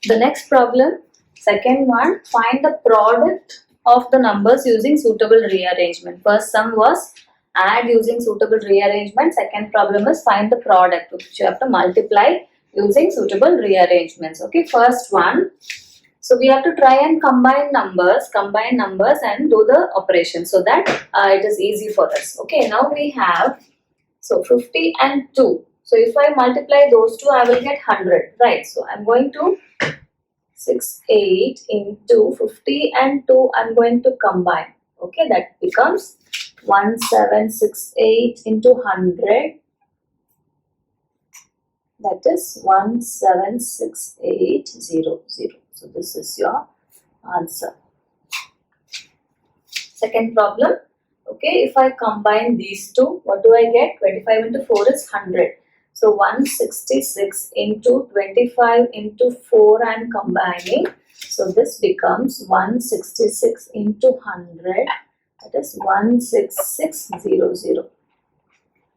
The next problem, second one, find the product of the numbers using suitable rearrangement. First sum was add using suitable rearrangement. Second problem is find the product, which you have to multiply using suitable rearrangements. Okay, first one. So we have to try and combine numbers and do the operation so that it is easy for us. Okay, now we have, so 50 and 2. So if I multiply those two, I will get 100, right? So I'm going to 68 into 50 and 2, I'm going to combine. Okay, that becomes 1768 into 100. That is 176800. So this is your answer. Second problem. Okay, if I combine these two, what do I get? 25 into 4 is 100. So 166 into 25 into 4 I am combining. So this becomes 166 into 100. That is 16600.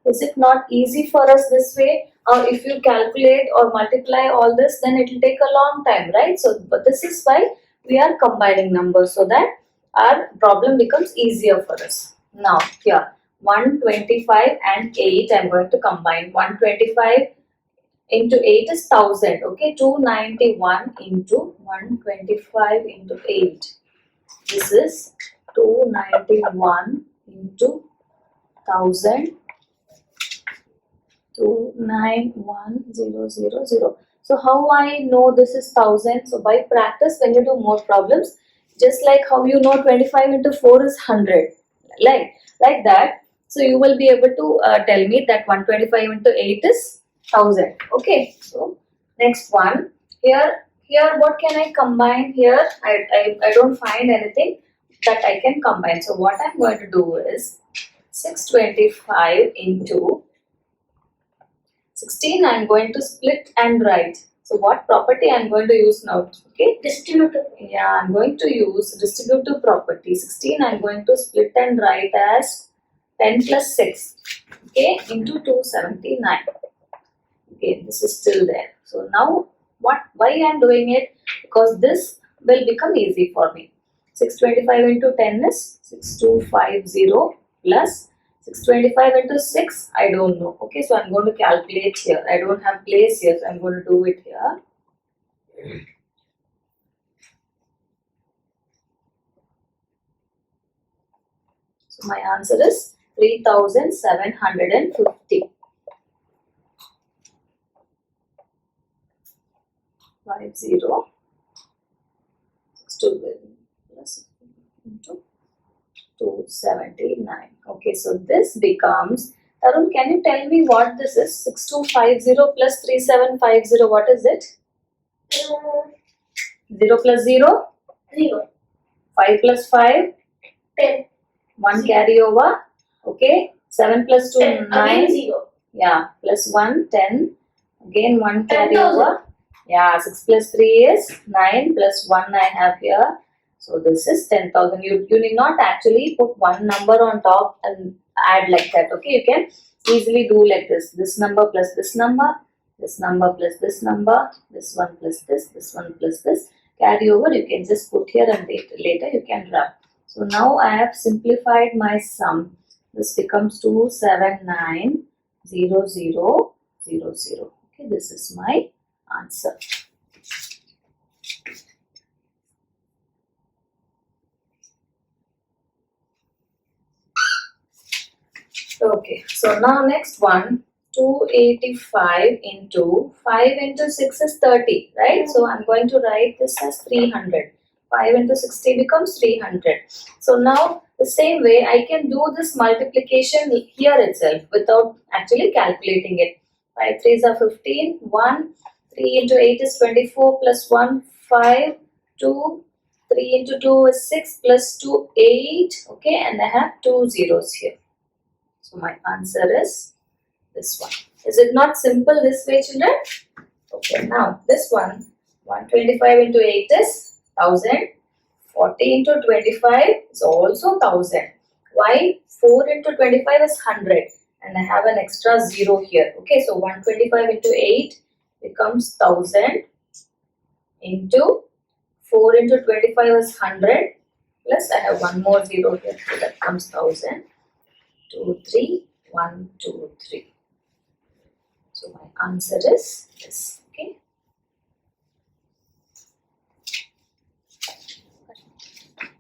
Is it not easy for us this way? If you calculate or multiply all this, then it will take a long time, right? So, but this is why we are combining numbers so that our problem becomes easier for us. Now, here 125 and 8 I am going to combine. 125 into 8 is 1000. Okay, 291 into 125 into 8. This is 291 into 1000. 291,000. So how I know this is 1000? So by practice, when you do more problems, just like how you know 25 into 4 is 100, like that. So you will be able to tell me that 125 into 8 is 1000. Okay. So next one, here what can I combine? Here I don't find anything that I can combine. So what I'm going to do is 625 into 16 I am going to split and write. So what property I am going to use now? Okay, distributive. Yeah, I am going to use distributive property. 16 I am going to split and write as 10 plus 6. Okay, into 279. Okay, this is still there. So now why I am doing it? Because this will become easy for me. 625 into 10 is 6250 plus 625 into 6, I don't know. Okay, so I'm going to calculate here. I don't have place here, so I'm going to do it here. So my answer is 3750. 50 plus into 279. Okay, so this becomes, Tarun, can you tell me what this is? 6250 plus 3750, what is it? 0 plus 0? 0. 5 plus 5? 10. 1 carry over. Okay. 7 plus 2, 10. 9. 0. Yeah. Plus 1, 10. Again 1 carry over. Yeah. 6 plus 3 is 9. Plus 1 I have here. So this is 10,000. You need not actually put one number on top and add like that. Okay, you can easily do like this. This number plus this number, this number plus this number, this one plus this one plus this. Carry over, you can just put here and later you can rub. So now I have simplified my sum. This becomes 2790000. Okay, this is my answer. Okay, so now next one, 285 into 5 into 6 is 30, right? So I'm going to write this as 300. 5 into 60 becomes 300. So now the same way I can do this multiplication here itself without actually calculating it. 5 3s are 15, 1, 3 into 8 is 24 plus 1, 5, 2, 3 into 2 is 6 plus 2, 8. Okay, and I have 2 zeros here. So my answer is this one. Is it not simple this way, children? Okay, now this one, 125 into 8 is 1000. 40 into 25 is also 1000. Why? 4 into 25 is 100. And I have an extra 0 here. Okay, so 125 into 8 becomes 1000 into 4 into 25 is 100 plus I have one more 0 here, so that comes 1000. 2, 3, 1, 2, 3. So my answer is this. Okay.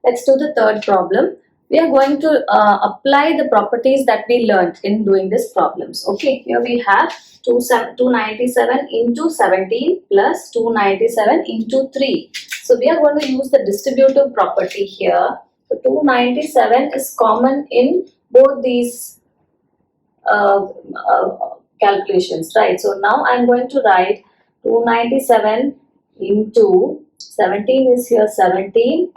Let's do the third problem. We are going to apply the properties that we learned in doing these problems. Okay, here we have 297 into 17 plus 297 into 3. So we are going to use the distributive property here. So 297 is common in both these calculations, right? So now I am going to write 297 into 17 is here 17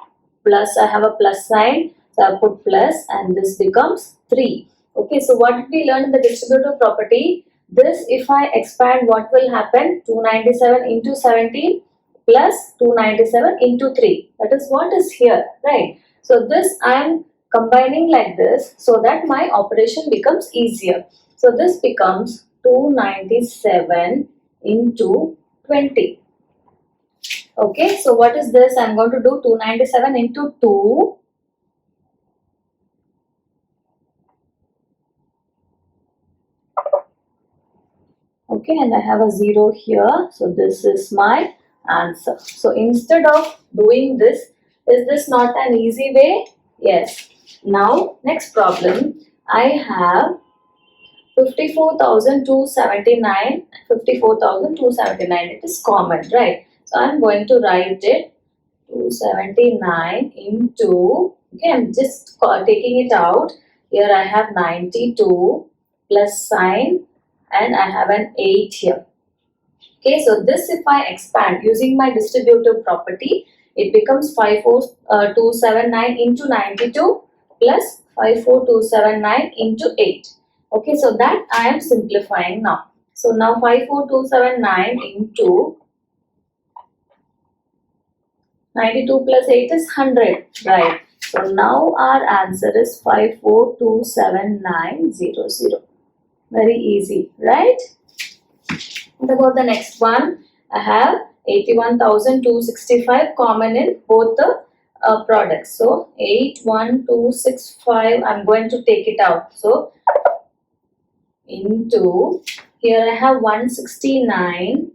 plus I have a plus sign, so I put plus and this becomes 3. Okay, so what did we learn in the distributive property? This, if I expand, what will happen? 297 into 17 plus 297 into 3. That is what is here, right? So this I am combining like this so that my operation becomes easier. So this becomes 297 into 20. Okay, so what is this? I am going to do 297 into 2. Okay, and I have a 0 here. So this is my answer. So instead of doing this, is this not an easy way? Yes. Now, next problem. I have 54,279. 54,279. It is common, right? So I am going to write it 279 into, okay, I'm just taking it out. Here I have 92 plus sign and I have an 8 here. Okay, so this if I expand using my distributive property, it becomes 54279 into 92 plus 54279 into 8. Okay, so that I am simplifying now. So now 54279 into 92 plus 8 is 100, right? So now our answer is 5427,900. Very easy, right? What about the next one? I have 81,265 common in both the products. So 81265, I'm going to take it out. So into, here I have 169.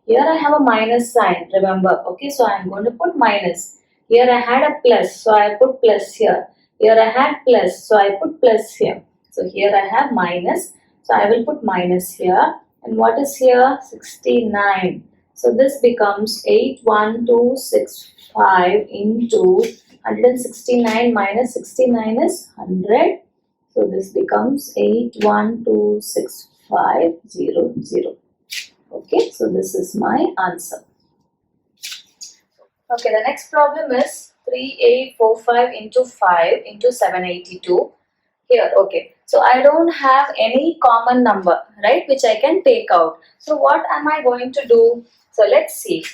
Here I have a minus sign, remember. Okay, so I am going to put minus. Here I had a plus, so I put plus here. Here I had plus, so I put plus here. So here I have minus, so I will put minus here. And what is here? 69. So this becomes 81265 into 169 minus 69 is 100. So this becomes 8126,500. Okay, so this is my answer. Okay, the next problem is 3845 into 5 into 782. Here, okay. So I don't have any common number, right, which I can take out. So what am I going to do? So let's see.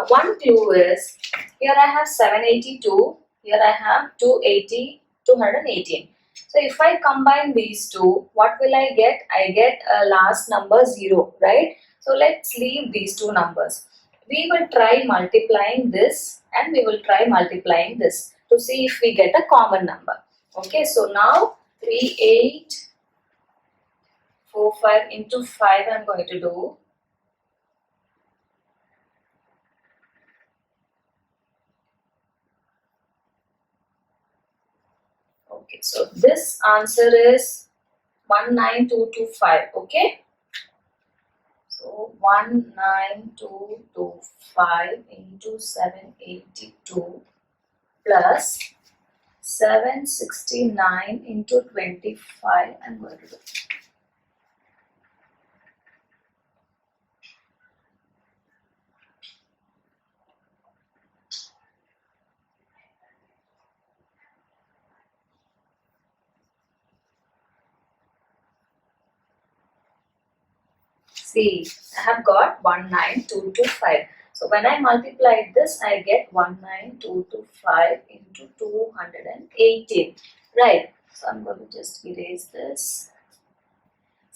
One clue is, here I have 782, here I have 218. So if I combine these two, what will I get? I get a last number 0, right? So let's leave these two numbers. We will try multiplying this and we will try multiplying this to see if we get a common number. Okay, so now 3845 into 5 I am going to do. Okay, so this answer is 19225. Okay, so 19225 into 782 plus 769 into 25 I'm going to do. See, I have got 19225. So when I multiply this, I get 19225 into 218. Right. So I'm going to just erase this.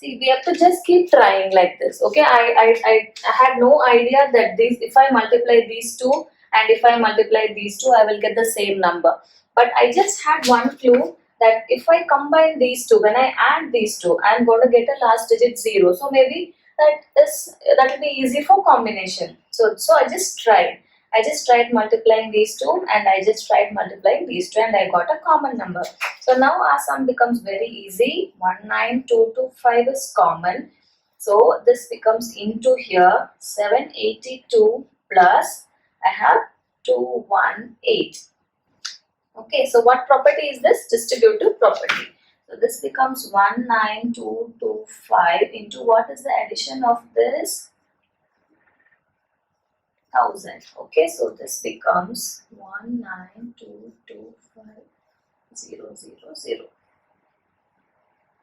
See, we have to just keep trying like this. Okay, I had no idea that these, if I multiply these two and if I multiply these two, I will get the same number. But I just had one clue that if I combine these two, when I add these two, I'm going to get a last digit 0. So maybe that will be easy for combination. So I just tried. I just tried multiplying these two and I just tried multiplying these two and I got a common number. So now our sum becomes very easy. 19225 is common. So this becomes into here 782 plus I have 218. Okay, so what property is this? Distributive property. So this becomes 19225 into what is the addition of this? 1000. Okay, so this becomes 19225,000.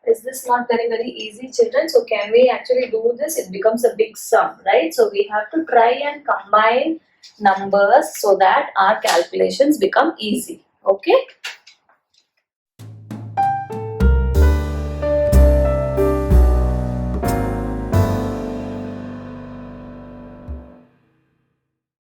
Is this not very easy, children? So can we actually do this? It becomes a big sum, right? So we have to try and combine numbers so that our calculations become easy. Okay.